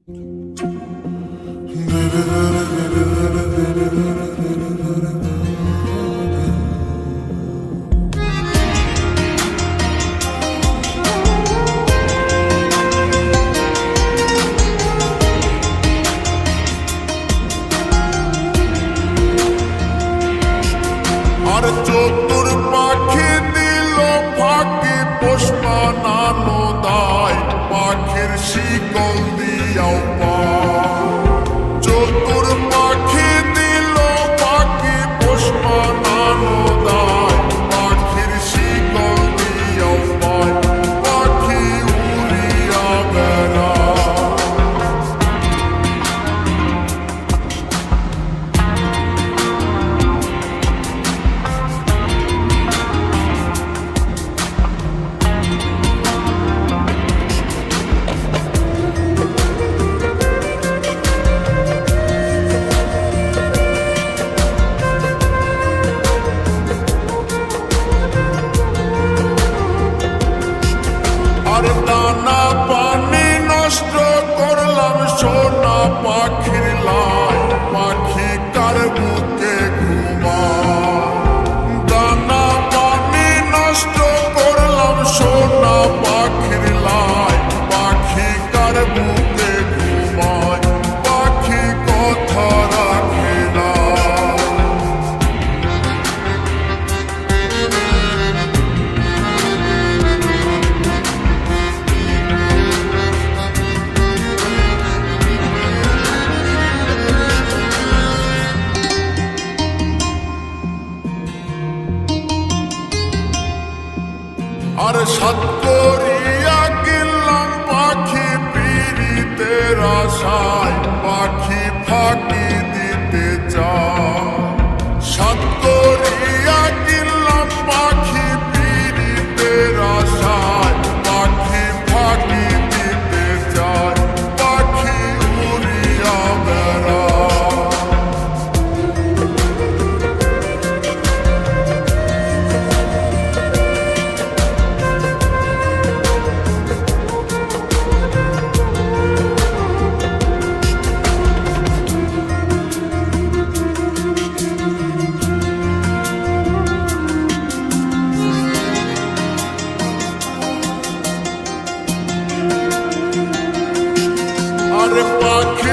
আর চতুর পাখি দিল ফাঁকি পোষ বানানো দায়, পাখির শিকল দিয়াও চতুর পাখি দিল ফাঁকি পোষ বানানো দায়, পাখির শিকল দিয়াও পাখি উড়িয়া বেড়ায়। আর দানা পানি নষ্ট করলাম সোনা পাখির লাই, পাখি কার বুকে ঘুমায়। দানা পানি নষ্ট করলাম সোনা পাখির লাই, পাখি কার বুকে ঘুমায়, পাখি কথা রাখে না। আর সাত করিয়া গেলাম পাখি পীড়িতের আশায়, পাখি ফাঁকি দিতে চায়। সাত করিয়া গেলাম পাখি পীড়িতের আশায়, পাখি ফাঁকি দিতে চায়, পাখি উড়িয়া বেড়ায়। আর পাখি